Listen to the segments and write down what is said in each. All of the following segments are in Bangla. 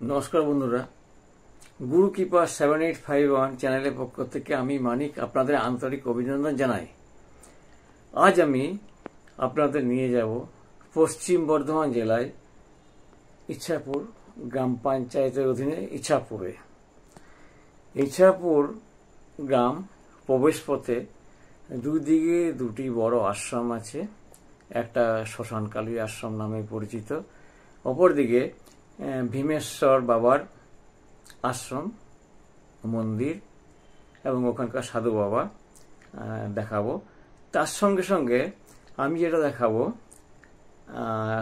নমস্কার বন্ধুরা, গুরু কৃপা 7851 চ্যানেলের পক্ষ থেকে আমি মানিক আপনাদের আন্তরিক অভিনন্দন জানাই। আজ আমি আপনাদের নিয়ে যাব পশ্চিম বর্ধমান জেলায় ইছাপুর গ্রাম পঞ্চায়েতের অধীনে ইছাপুরে। ইছাপুর গ্রাম প্রবেশপথে দুদিকে দুটি বড় আশ্রম আছে। একটা শ্মশানকালী আশ্রম নামে পরিচিত, অপরদিকে ভীমেশ্বর বাবার আশ্রম মন্দির এবং ওখানকার সাধু বাবা দেখাবো। তার সঙ্গে সঙ্গে আমি যেটা দেখাবো,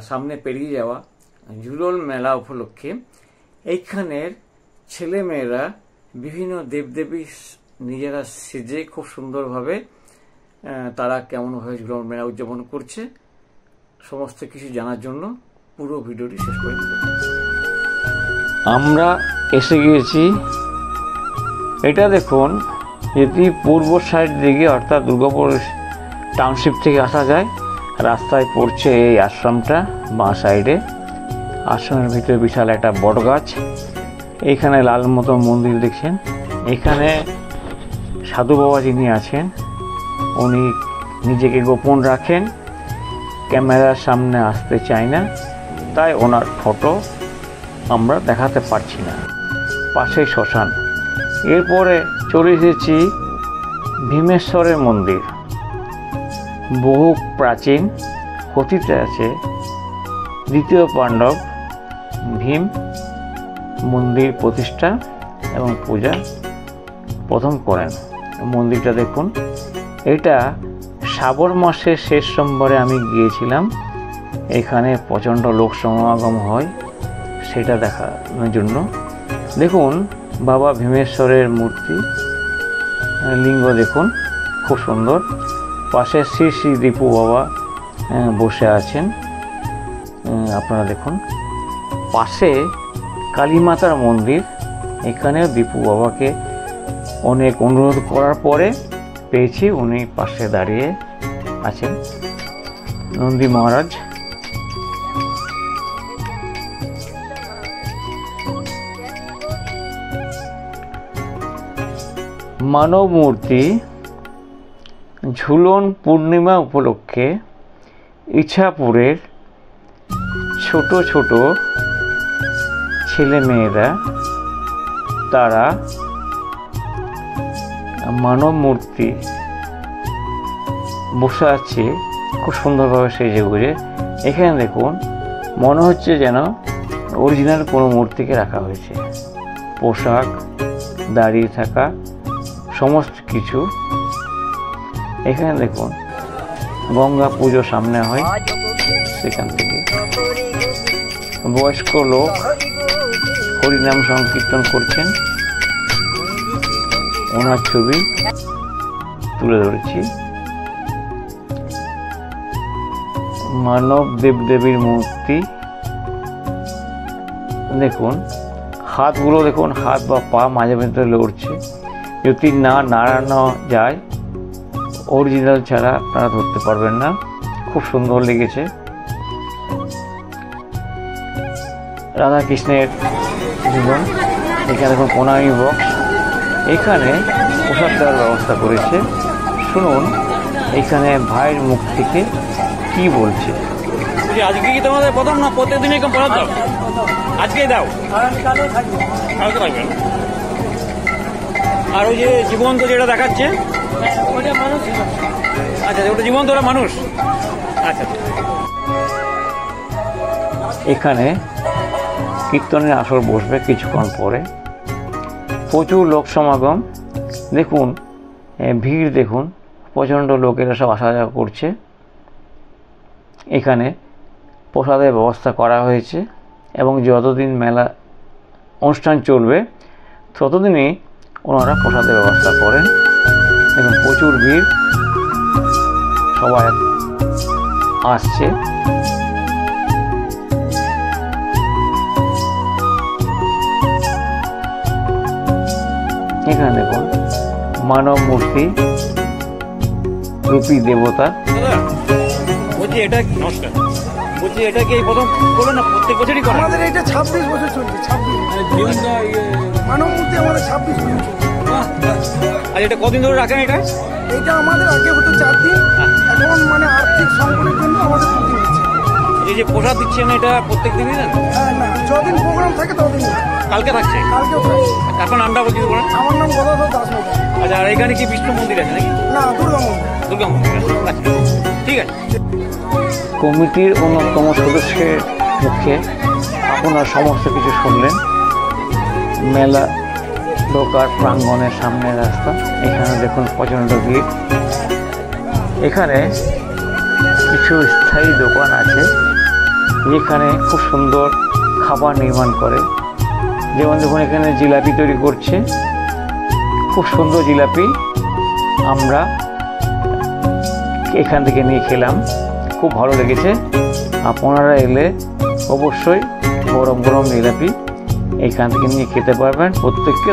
সামনে পেরিয়ে যাওয়া ঝুলন মেলা উপলক্ষে এইখানের ছেলেমেয়েরা বিভিন্ন দেবদেবী নিজেরা সেজে খুব সুন্দরভাবে তারা কেমনভাবে ঝুলন মেলা উদযাপন করছে, সমস্ত কিছু জানার জন্য পুরো ভিডিওটি শেষ করে দেবেন। আমরা এসে গিয়েছি। এটা দেখুন, যদি পূর্ব সাইড দিকে অর্থাৎ দুর্গাপুর টাউনশিপ থেকে আসা যায়, রাস্তায় পড়ছে এই আশ্রমটা বাঁ সাইডে। আশ্রমের ভিতরে বিশাল একটা বট গাছ, এইখানে লাল মতো মন্দির দেখছেন। এখানে সাধু বাবা যিনি আছেন উনি নিজেকে গোপন রাখেন, ক্যামেরার সামনে আসতে চায় না, তাই ওনার ফটো আমরা দেখাতে পারছি না। পাশে শ্মশান। এরপরে চলে এসেছি ভীমেশ্বরের মন্দির। বহু প্রাচীন, কথিত আছে দ্বিতীয় পাণ্ডব ভীম মন্দির প্রতিষ্ঠা এবং পূজা প্রথম করেন। মন্দিরটা দেখুন, এটা শ্রাবণ মাসের শেষ সোমবারে আমি গিয়েছিলাম। এখানে প্রচণ্ড লোক সমাগম হয়, সেটা দেখানোর জন্য। দেখুন বাবা ভীমেশ্বরের মূর্তি, লিঙ্গ দেখুন খুব সুন্দর। পাশে শ্রী শ্রী দীপু বাবা বসে আছেন, আপনারা দেখুন। পাশে কালীমাতার মন্দির, এখানেও দীপু বাবাকে অনেক অনুরোধ করার পরে পেয়েছি, উনি পাশে দাঁড়িয়ে আছেন। নন্দী মহারাজ, মানব মূর্তি। ঝুলন পূর্ণিমা উপলক্ষে ইছাপুরের ছোট ছোট ছেলেমেয়েরা তারা মানব মূর্তি বসে আছে খুব সুন্দরভাবে সেজে গুজে। এখানে দেখুন, মনে হচ্ছে যেন অরিজিনাল কোনো মূর্তিকে রাখা হয়েছে। পোশাক, দাঁড়িয়ে থাকা, সমস্ত কিছু। এখানে দেখুন গঙ্গা পুজো সামনে হয়, সেখান থেকে বয়স্ক লোক হরিনাম সংকীর্তন করছেন, ওনার ছবি তুলে ধরেছি। মানব দেবদেবীর মূর্তি দেখুন, হাতগুলো দেখুন, হাত বা পা মাঝে মধ্যে লড়ছে। যদি না নাড়ানো যায়, অরিজিনাল ছাড়া আপনারা ধরতে পারবেন না। খুব সুন্দর লেগেছে। রাধা কৃষ্ণের জীবন। এখানে দেখুন প্রণামী বক্স, এখানে প্রসাদ দেওয়ার ব্যবস্থা করেছে। শুনুন এখানে ভাইয়ের মুখ থেকে কি বলছে। আজকে কি তোমাদের প্রথম না প্রত্যেকদিন এরকম প্রসাদ দাও? আজকেই দাও, কালকে থাকবে। আর ওই যে জীবন্ত যেটা দেখাচ্ছে ওটা মানুষ। আচ্ছা, ওটা জীবন্ত, ওটা মানুষ। আচ্ছা, এখানে কীর্তনের আসর বসবে কিছুক্ষণ পরে। প্রচুর লোক সমাগম। দেখুন ভিড়, দেখুন প্রচণ্ড লোকেরা সব আসা যাওয়া করছে। এখানে প্রসাদের ব্যবস্থা করা হয়েছে এবং যতদিন মেলা অনুষ্ঠান চলবে ততদিনই ওনারা প্রসাদের ব্যবস্থা করেন। দেখুন প্রচুর ভিড়, সবাই আসছে। এখানে দেখুন মানব মূর্তি, রূপী দেবতা। বলছি এটা নমস্কার, বলছি এটা কি এই প্রথম করবে না প্রত্যেক বছরই করে? আমাদের এটা 26 বছর চলছে। 26 মানব মূর্তি আমাদের 26 দিন চলছে। আর এটা কদিন ধরে রাখেন এটা? এটা আমাদের আগে হতো 4 দিন, এখন মানে আর্থিক সংকটের জন্য আমাদের 2 দিন হচ্ছে। এই যে প্রসাদ দিচ্ছেন এটা প্রত্যেক দিনই দেন? হ্যাঁ, না, যদিন প্রোগ্রাম থাকে ততদিন না। কালকে থাকছে? কালকেও থাকে। এখন নামটা বলছি বলেন। আমার নাম গদাধর দাস মশাই। আচ্ছা, আর এখানে কি বিষ্ণু মন্দির আছে নাকি? না, দুর্গা মন্দির। দুর্গা মন্দির আছে। আচ্ছা, ঠিক আছে। কমিটির অন্যতম সদস্যের মুখে আপনারা সমস্ত কিছু শুনলেন। মেলা ঢোকার প্রাঙ্গণের সামনের রাস্তা, এখানে দেখুন প্রচণ্ড ভিড়। এখানে কিছু স্থায়ী দোকান আছে যেখানে খুব সুন্দর খাবার নির্মাণ করে। যেমন দেখুন এখানে জিলাপি তৈরি করছে, খুব সুন্দর জিলাপি। আমরা এখান থেকে নিয়ে খেলাম, খুব ভালো লেগেছে। আপনারা এলে অবশ্যই গরম গরম জিলাপি এখান থেকে নিয়ে খেতে পারবেন। প্রত্যেককে